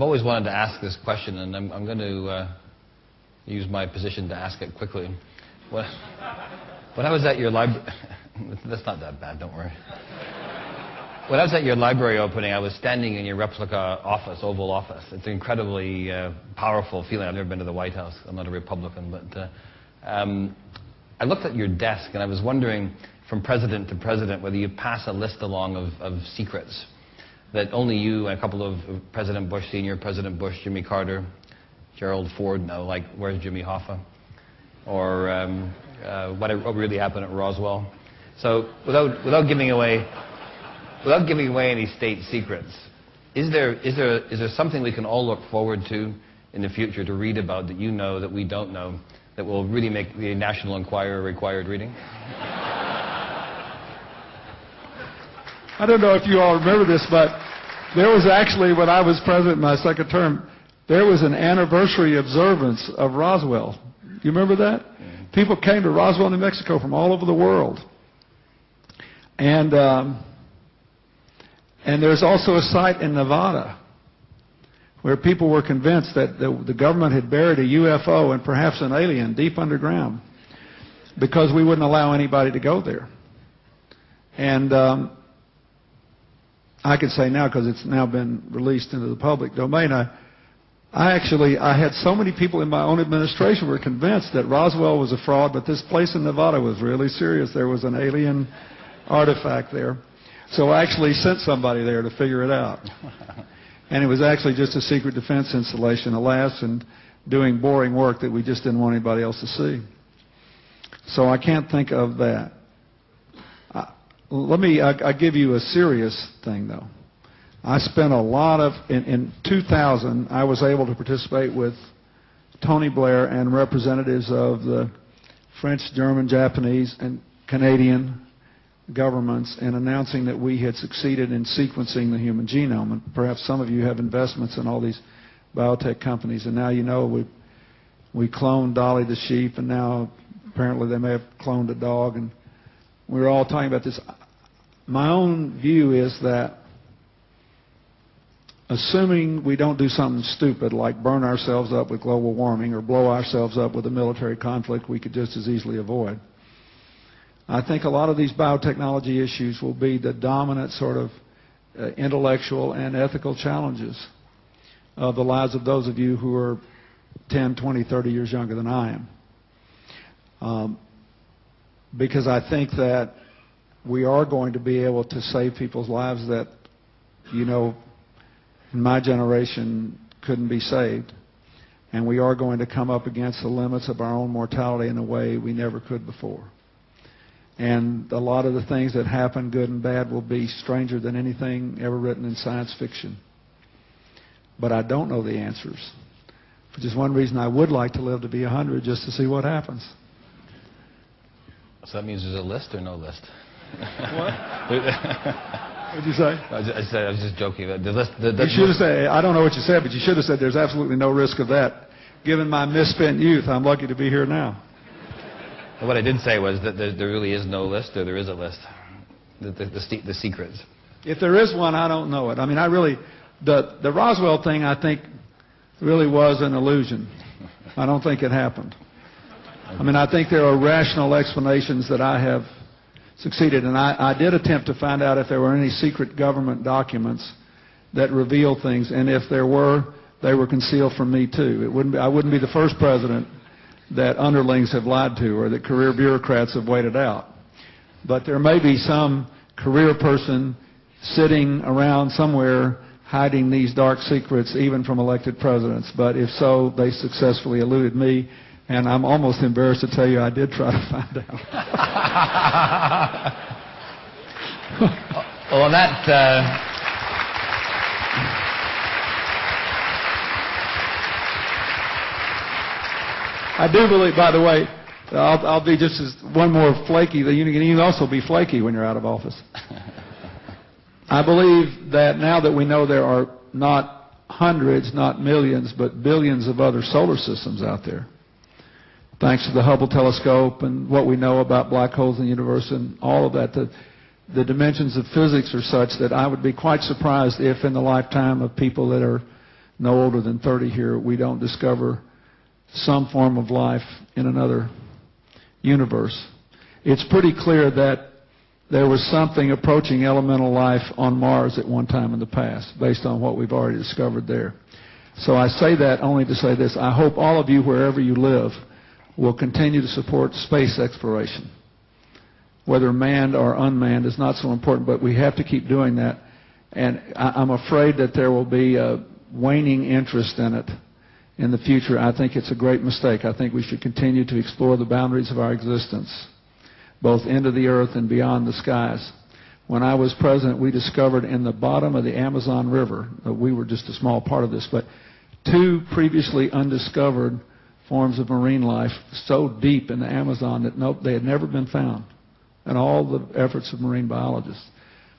always wanted to ask this question, and I'm going to use my position to ask it quickly. When I was at your library, that's not that bad, don't worry. When I was at your library opening, I was standing in your replica office, Oval Office. It's an incredibly powerful feeling. I've never been to the White House. I'm not a Republican, but I looked at your desk, and I was wondering, from president to president, whether you pass a list along of secrets that only you and a couple of President Bush Sr., President Bush, Jimmy Carter, Gerald Ford know, like where's Jimmy Hoffa, or what really happened at Roswell. So without giving away any state secrets, is there something we can all look forward to in the future to read about that you know that we don't know that will really make the National Enquirer required reading? I don't know if you all remember this, but there was actually, when I was president in my second term, there was an anniversary observance of Roswell. You remember that? Mm-hmm. People came to Roswell, New Mexico from all over the world. And there's also a site in Nevada where people were convinced that the government had buried a UFO and perhaps an alien deep underground because we wouldn't allow anybody to go there. And I can say now, because it's now been released into the public domain, I had so many people in my own administration were convinced that Roswell was a fraud, but this place in Nevada was really serious. There was an alien artifact there. So I actually sent somebody there to figure it out. And it was actually just a secret defense installation, alas, and doing boring work that we just didn't want anybody else to see. So I can't think of that. I give you a serious thing, though. I spent a lot of, in 2000, I was able to participate with Tony Blair and representatives of the French, German, Japanese, and Canadian governments in announcing that we had succeeded in sequencing the human genome. And perhaps some of you have investments in all these biotech companies, and now you know we cloned Dolly the sheep, and now apparently they may have cloned a dog, and we were all talking about this. My own view is that assuming we don't do something stupid like burn ourselves up with global warming or blow ourselves up with a military conflict we could just as easily avoid, I think a lot of these biotechnology issues will be the dominant sort of intellectual and ethical challenges of the lives of those of you who are 10, 20, 30 years younger than I am. Because I think that we are going to be able to save people's lives that, you know, in my generation couldn't be saved. And we are going to come up against the limits of our own mortality in a way we never could before. And a lot of the things that happen, good and bad, will be stranger than anything ever written in science fiction. But I don't know the answers. Which is one reason I would like to live to be 100, just to see what happens. So that means there's a list or no list? What? What'd you say? I was just joking. The list, you should have said, I don't know what you said, but you should have said there's absolutely no risk of that. Given my misspent youth, I'm lucky to be here now. What I did say was that there really is no list, or there is a list. The secrets. If there is one, I don't know it. I mean, the Roswell thing, I think, really was an illusion. I don't think it happened. I mean, I think there are rational explanations that I have succeeded, and I did attempt to find out if there were any secret government documents that reveal things, and if there were, they were concealed from me too. I wouldn't be the first president that underlings have lied to or that career bureaucrats have waited out. But there may be some career person sitting around somewhere hiding these dark secrets even from elected presidents. But if so, they successfully eluded me. And I'm almost embarrassed to tell you I did try to find out. Well, that... I do believe, by the way, I'll be just as one more flaky. You can also be flaky when you're out of office. I believe that now that we know there are not hundreds, not millions, but billions of other solar systems out there, thanks to the Hubble telescope and what we know about black holes in the universe and all of that, the dimensions of physics are such that I would be quite surprised if in the lifetime of people that are no older than 30 here, we don't discover some form of life in another universe. It's pretty clear that there was something approaching elemental life on Mars at one time in the past, based on what we've already discovered there. So I say that only to say this. I hope all of you, wherever you live, will continue to support space exploration. Whether manned or unmanned is not so important, but we have to keep doing that. And I'm afraid that there will be a waning interest in it in the future. I think it's a great mistake. I think we should continue to explore the boundaries of our existence, both into the earth and beyond the skies. When I was president, we discovered in the bottom of the Amazon River, we were just a small part of this, but 2 previously undiscovered forms of marine life so deep in the Amazon that they had never been found, and all the efforts of marine biologists.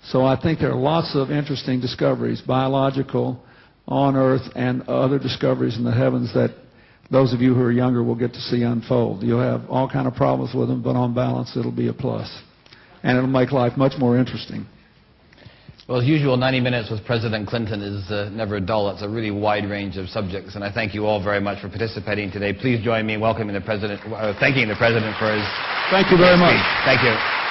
So I think there are lots of interesting discoveries, biological, on Earth, and other discoveries in the heavens that those of you who are younger will get to see unfold. You'll have all kind of problems with them, but on balance, it'll be a plus. And it'll make life much more interesting. Well, as usual, 90 Minutes with President Clinton is never dull. It's a really wide range of subjects, and I thank you all very much for participating today. Please join me in welcoming the President, thanking the President for his... Thank you very much. Thank you.